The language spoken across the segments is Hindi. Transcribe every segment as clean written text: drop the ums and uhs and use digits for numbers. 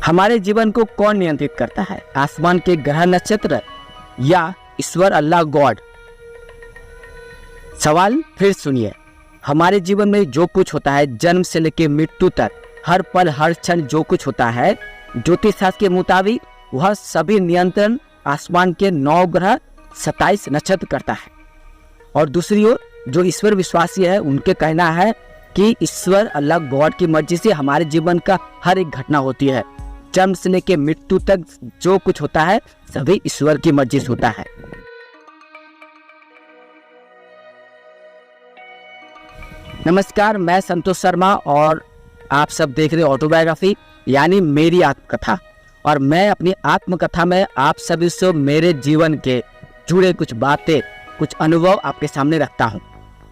हमारे जीवन को कौन नियंत्रित करता है? आसमान के ग्रह नक्षत्र या ईश्वर अल्लाह गॉड? सवाल फिर सुनिए। हमारे जीवन में जो कुछ होता है, जन्म से लेकर मृत्यु तक, हर पल हर क्षण जो कुछ होता है, ज्योतिष शास्त्र के मुताबिक वह सभी नियंत्रण आसमान के 9 ग्रह 27 नक्षत्र करता है। और दूसरी ओर जो ईश्वर विश्वासी है उनके कहना है कि ईश्वर अल्लाह गॉड की मर्जी से हमारे जीवन का हर एक घटना होती है। जन्म से लेकर मृत्यु तक जो कुछ होता है सभी ईश्वर की मर्जी से होता है। नमस्कार, मैं संतोष शर्मा और आप सब देख रहे ऑटोबायोग्राफी यानी मेरी आत्मकथा। और मैं अपनी आत्मकथा में आप सभी से मेरे जीवन के जुड़े कुछ बातें, कुछ अनुभव आपके सामने रखता हूँ।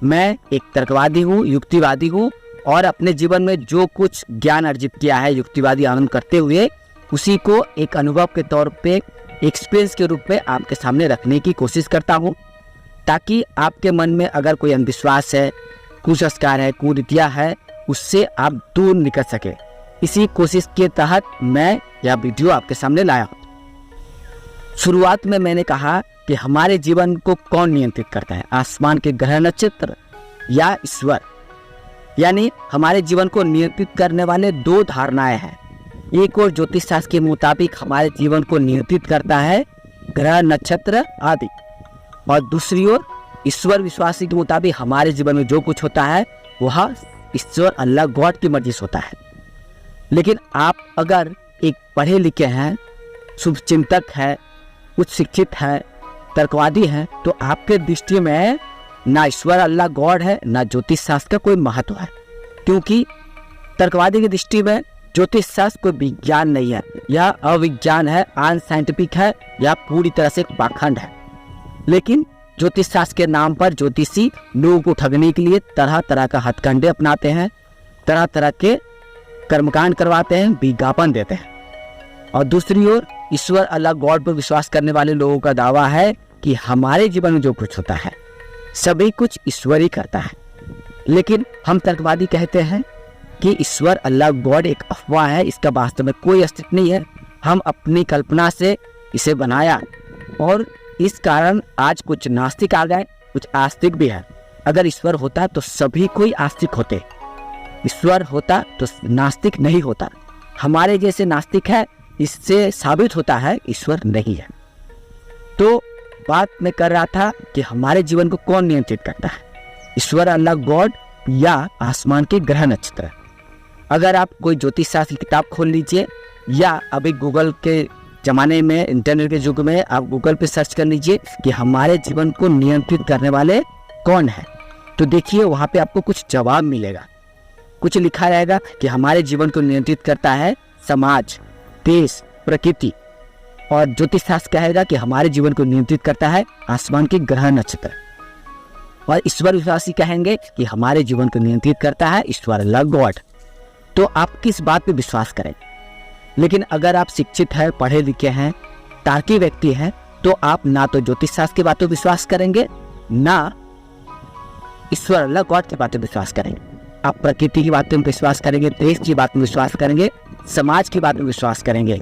मैं एक तर्कवादी हूँ, युक्तिवादी हूँ और अपने जीवन में जो कुछ ज्ञान अर्जित किया है युक्तिवादी आनंद करते हुए, उसी को एक अनुभव के तौर पे, एक्सपीरियंस के रूप में आपके सामने रखने की कोशिश करता हूँ, ताकि आपके मन में अगर कोई अंधविश्वास है, कुसंस्कार है, कुरीतियाँ है, उससे आप दूर निकल सके। इसी कोशिश के तहत मैं यह वीडियो आपके सामने लाया हूँ। शुरुआत में मैंने कहा कि हमारे जीवन को कौन नियंत्रित करता है? आसमान के ग्रह नक्षत्र या ईश्वर? यानी हमारे जीवन को नियंत्रित करने वाले 2 धारणाएं हैं। एक और ज्योतिष शास्त्र के मुताबिक हमारे जीवन को नियंत्रित करता है ग्रह नक्षत्र आदि, और दूसरी ओर ईश्वर विश्वासी के मुताबिक हमारे जीवन में जो कुछ होता है वह ईश्वर अल्लाह गॉड की मर्जी से होता है। लेकिन आप अगर एक पढ़े लिखे हैं, शुभचिंतक है, उच्च शिक्षित है, तर्कवादी हैं, तो आपके दृष्टि में ना ईश्वर अल्लाह गॉड है, ना ज्योतिष शास्त्र का कोई महत्व है। क्योंकि तर्कवादी की दृष्टि में ज्योतिष शास्त्र कोई विज्ञान नहीं है, यह अविज्ञान है, अनसाइंटिफिक है, या पूरी तरह से पाखंड है। लेकिन ज्योतिष शास्त्र के नाम पर ज्योतिषी लोगों को ठगने के लिए तरह तरह का हथकंडे अपनाते हैं, तरह तरह के कर्मकांड करवाते हैं, विज्ञापन देते हैं। और दूसरी ओर ईश्वर अल्लाह गॉड पर विश्वास करने वाले लोगों का दावा है कि हमारे जीवन में जो कुछ होता है सभी कुछ ईश्वर ही करता है। लेकिन हम तर्कवादी कहते हैं कि ईश्वर अल्लाह गॉड एक अफवाह है, इसका वास्तव में कोई अस्तित्व नहीं है, हम अपनी कल्पना से इसे बनाया। और इस कारण आज कुछ नास्तिक आ गए, कुछ आस्तिक भी है। अगर ईश्वर होता तो सभी कोई आस्तिक होते, ईश्वर होता तो नास्तिक नहीं होता। हमारे जैसे नास्तिक है, इससे साबित होता है ईश्वर नहीं है। तो बात मैं कर रहा था कि हमारे जीवन को कौन नियंत्रित करता है, ईश्वर अल्लाह गॉड या आसमान के ग्रह नक्षत्र? अगर आप कोई ज्योतिष शास्त्र की किताब खोल लीजिए, या अभी गूगल के ज़माने में, इंटरनेट के युग में, आप गूगल पे सर्च कर लीजिए कि हमारे जीवन को नियंत्रित करने वाले कौन है, तो देखिए वहाँ पे आपको कुछ जवाब मिलेगा। कुछ लिखा रहेगा कि हमारे जीवन को नियंत्रित करता है समाज, देश, प्रकृति, और ज्योतिष शास्त्र कहेगा कि हमारे जीवन को नियंत्रित करता है आसमान के ग्रह नक्षत्र, और ईश्वर विश्वासी कहेंगे कि हमारे जीवन को नियंत्रित करता है ईश्वर अल्लाह गॉड। तो आप किस बात पे विश्वास करें? लेकिन अगर आप शिक्षित हैं, पढ़े लिखे हैं, तार्किक व्यक्ति हैं, तो आप ना तो ज्योतिष शास्त्र की बातों पर विश्वास करेंगे, ना ईश्वर अल्लाह गॉड की बातों पर विश्वास करेंगे। आप प्रकृति की बातों में विश्वास करेंगे, देश की बात में विश्वास करेंगे, समाज की बात में विश्वास करेंगे।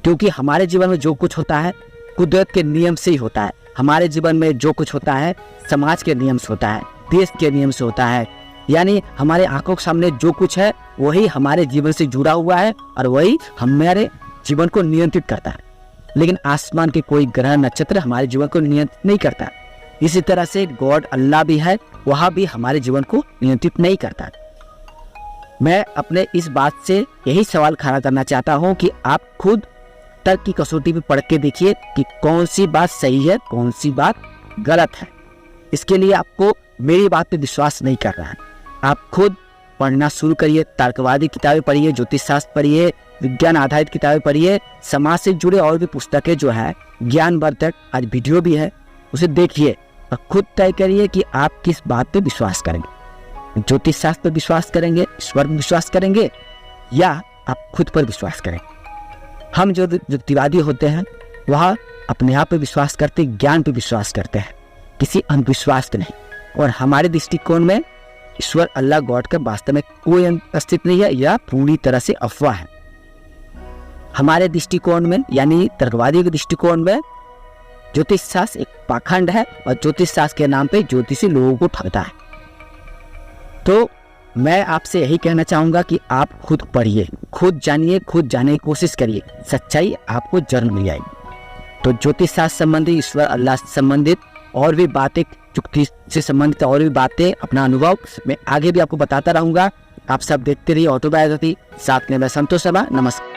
क्योंकि हमारे जीवन में जो कुछ होता है कुदरत के नियम से ही होता है। हमारे जीवन में जो कुछ होता है समाज के नियम से होता है, देश के नियम से होता है। यानी हमारे आंखों के सामने जो कुछ है वही हमारे जीवन से जुड़ा हुआ है और वही हमारे जीवन को नियंत्रित करता है। लेकिन आसमान के कोई ग्रह नक्षत्र हमारे जीवन को नियंत्रित नहीं करता। इसी तरह से गॉड अल्लाह भी है, वह भी हमारे जीवन को नियंत्रित नहीं करता। मैं अपने इस बात से यही सवाल खड़ा करना चाहता हूँ कि आप खुद तर्क की कसौटी पे पढ़ के देखिए कि कौन सी बात सही है, कौन सी बात गलत है। इसके लिए आपको मेरी बात पे विश्वास नहीं कर रहा है, आप खुद पढ़ना शुरू करिए, तर्कवादी किताबें पढ़िए, ज्योतिष शास्त्र पढ़िए, विज्ञान आधारित किताबें पढ़िए, समाज से जुड़े और भी पुस्तकें जो है ज्ञानवर्धक, आज वीडियो भी है, उसे देखिए और खुद तय करिए कि आप किस बात पे विश्वास करेंगे। ज्योतिष शास्त्र पर विश्वास करेंगे, ईश्वर पर विश्वास करेंगे, या आप खुद पर विश्वास करेंगे। हम जो युक्तिवादी होते हैं वह अपने आप पे विश्वास करते, ज्ञान पे विश्वास करते हैं, किसी अंधविश्वास पे नहीं। और हमारे दृष्टिकोण में ईश्वर अल्लाह गॉड का वास्तव में कोई अस्तित्व नहीं है, यह पूरी तरह से अफवाह है। हमारे दृष्टिकोण में यानी तर्कवादियों के दृष्टिकोण में ज्योतिष शास्त्र एक पाखंड है और ज्योतिष शास्त्र के नाम पे ज्योतिषी लोगों को ठगता है। तो मैं आपसे यही कहना चाहूँगा कि आप खुद पढ़िए, खुद जानिए, खुद जानने की कोशिश करिए, सच्चाई आपको जरूर मिल जाएगी। तो ज्योतिष शास्त्र संबंधी, ईश्वर अल्लाह से संबंधित और भी बातें, जुक्ति से संबंधित और भी बातें, अपना अनुभव मैं आगे भी आपको बताता रहूँगा। आप सब देखते रहिए ऑटोबायोग्राफी, साथ में मैं संतोष शर्मा। नमस्कार।